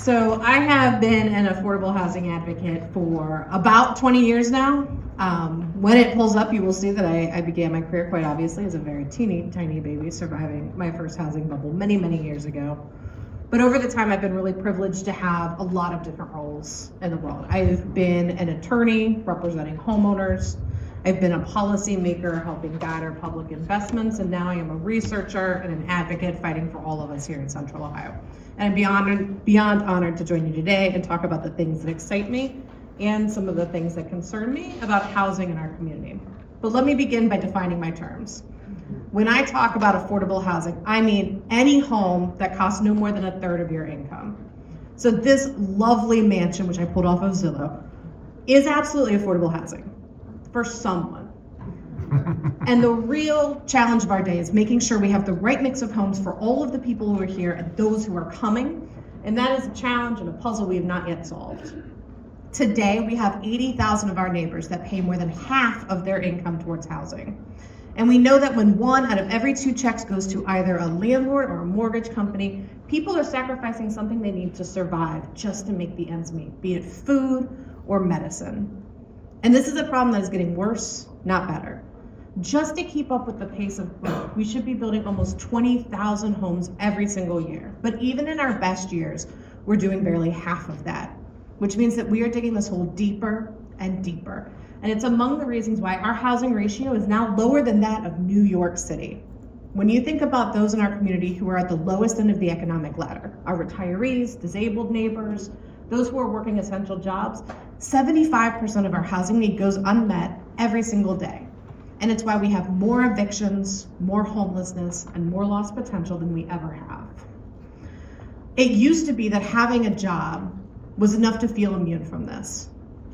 So I have been an affordable housing advocate for about 20 years now. When it pulls up, you will see that I began my career quite obviously as a very tiny baby surviving my first housing bubble many years ago. But over the time, I've been really privileged to have a lot of different roles in the world. I've been an attorney representing homeowners. I've been a policymaker helping guide our public investments, and now I am a researcher and an advocate fighting for all of us here in Central Ohio. And I'm beyond honored to join you today and talk about the things that excite me and some of the things that concern me about housing in our community. But let me begin by defining my terms. When I talk about affordable housing, I mean any home that costs no more than a third of your income. So this lovely mansion, which I pulled off of Zillow, is absolutely affordable housing for someone. And the real challenge of our day is making sure we have the right mix of homes for all of the people who are here and those who are coming. And that is a challenge and a puzzle we have not yet solved. Today, we have 80,000 of our neighbors that pay more than half of their income towards housing. And we know that when 1 out of every 2 checks goes to either a landlord or a mortgage company, people are sacrificing something they need to survive just to make the ends meet, be it food or medicine. And this is a problem that is getting worse, not better. Just to keep up with the pace of growth, we should be building almost 20,000 homes every single year. But even in our best years, we're doing barely half of that, which means that we are digging this hole deeper and deeper. And it's among the reasons why our housing ratio is now lower than that of New York City. When you think about those in our community who are at the lowest end of the economic ladder, our retirees, disabled neighbors, those who are working essential jobs, 75% of our housing need goes unmet every single day. And it's why we have more evictions, more homelessness, and more lost potential than we ever have. It used to be that having a job was enough to feel immune from this.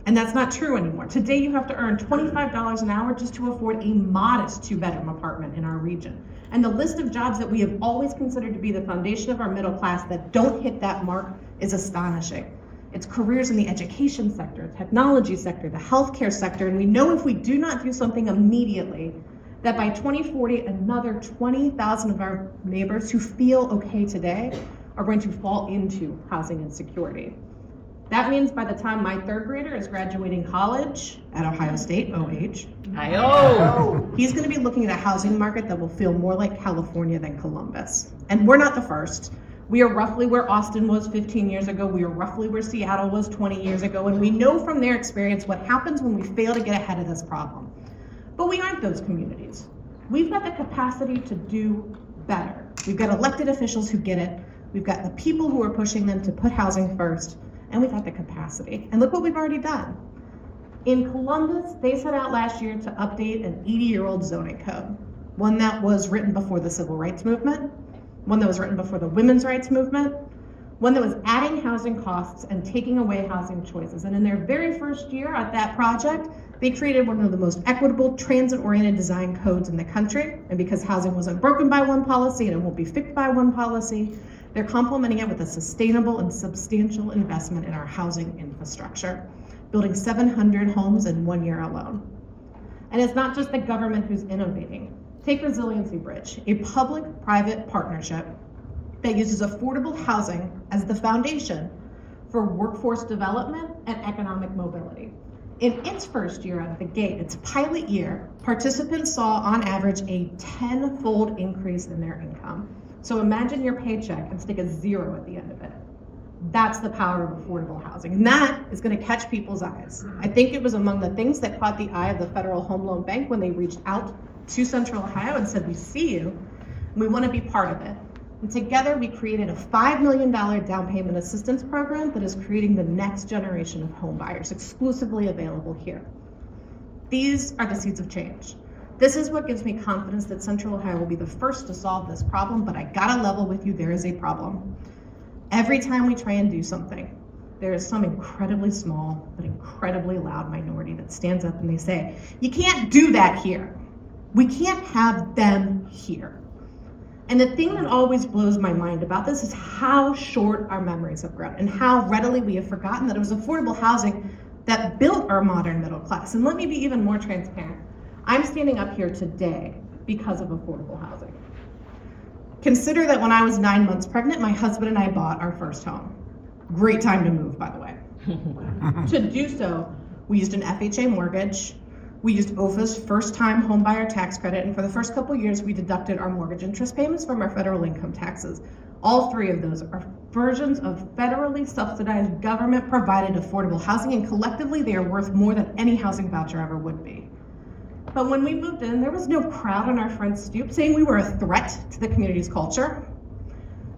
And that's not true anymore. Today you have to earn $25 an hour just to afford a modest 2-bedroom apartment in our region. And the list of jobs that we have always considered to be the foundation of our middle class that don't hit that mark is astonishing. It's careers in the education sector, technology sector, the healthcare sector, and we know if we do not do something immediately, that by 2040, another 20,000 of our neighbors who feel okay today are going to fall into housing insecurity. That means by the time my 3rd grader is graduating college at Ohio State, he's going to be looking at a housing market that will feel more like California than Columbus. And we're not the first. We are roughly where Austin was 15 years ago. We are roughly where Seattle was 20 years ago. And we know from their experience what happens when we fail to get ahead of this problem. But we aren't those communities. We've got the capacity to do better. We've got elected officials who get it. We've got the people who are pushing them to put housing first. And we've got the capacity. And look what we've already done. In Columbus, they set out last year to update an 80-year-old zoning code, one that was written before the civil rights movement, one that was written before the women's rights movement, one that was adding housing costs and taking away housing choices. And in their very first year at that project, they created one of the most equitable, transit-oriented design codes in the country. And because housing wasn't broken by one policy and it won't be fixed by one policy, they're complementing it with a sustainable and substantial investment in our housing infrastructure, building 700 homes in 1 year alone. And it's not just the government who's innovating. Take Resiliency Bridge, a public-private partnership that uses affordable housing as the foundation for workforce development and economic mobility. In its first year out of the gate, its pilot year, participants saw on average a 10-fold increase in their income. So imagine your paycheck and stick a 0 at the end of it. That's the power of affordable housing. And that is going to catch people's eyes. I think it was among the things that caught the eye of the Federal Home Loan Bank when they reached out to Central Ohio and said, we see you, and we want to be part of it. And together we created a $5 million down payment assistance program that is creating the next generation of home buyers, exclusively available here. These are the seeds of change. This is what gives me confidence that Central Ohio will be the first to solve this problem, but I gotta level with you, there is a problem. Every time we try and do something, there is some incredibly small but incredibly loud minority that stands up and they say, you can't do that here. We can't have them here. And the thing that always blows my mind about this is how short our memories have grown and how readily we have forgotten that it was affordable housing that built our modern middle class. And let me be even more transparent. I'm standing up here today because of affordable housing. Consider that when I was 9 months pregnant, my husband and I bought our first home. Great time to move, by the way. To do so, we used an FHA mortgage. We used OFA's first-time home buyer tax credit, and for the first couple of years, we deducted our mortgage interest payments from our federal income taxes. All three of those are versions of federally subsidized, government-provided affordable housing, and collectively, they are worth more than any housing voucher ever would be. But when we moved in, there was no crowd on our front stoop saying we were a threat to the community's culture.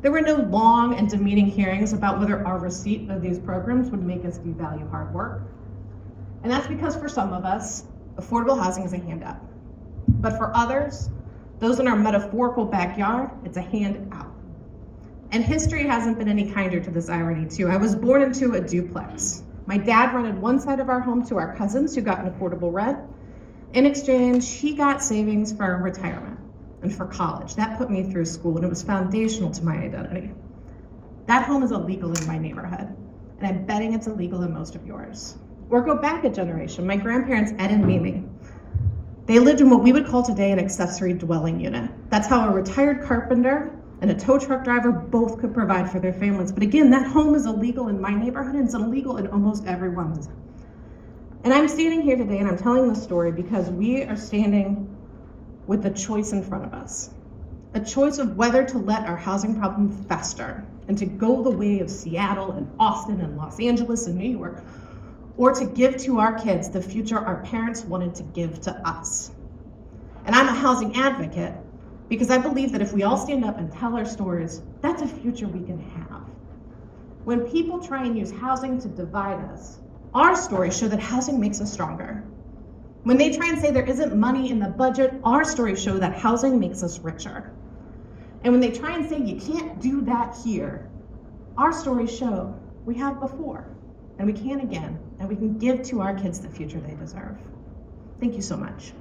There were no long and demeaning hearings about whether our receipt of these programs would make us devalue hard work. And that's because for some of us, affordable housing is a hand up. But for others, those in our metaphorical backyard, it's a hand out. And history hasn't been any kinder to this irony too. I was born into a duplex. My dad rented one side of our home to our cousins who got an affordable rent. In exchange, he got savings for retirement and for college. That put me through school, and it was foundational to my identity. That home is illegal in my neighborhood, and I'm betting it's illegal in most of yours. Or go back a generation. My grandparents, Ed and Mimi, they lived in what we would call today an accessory dwelling unit. That's how a retired carpenter and a tow truck driver both could provide for their families. But again, that home is illegal in my neighborhood, and it's illegal in almost everyone's. And I'm standing here today and I'm telling this story because we are standing with a choice in front of us. A choice of whether to let our housing problem fester and to go the way of Seattle and Austin and Los Angeles and New York, or to give to our kids the future our parents wanted to give to us. And I'm a housing advocate because I believe that if we all stand up and tell our stories, that's a future we can have. When people try and use housing to divide us, our stories show that housing makes us stronger. When they try and say there isn't money in the budget, our stories show that housing makes us richer. And when they try and say you can't do that here, our stories show we have before, and we can again, and we can give to our kids the future they deserve. Thank you so much.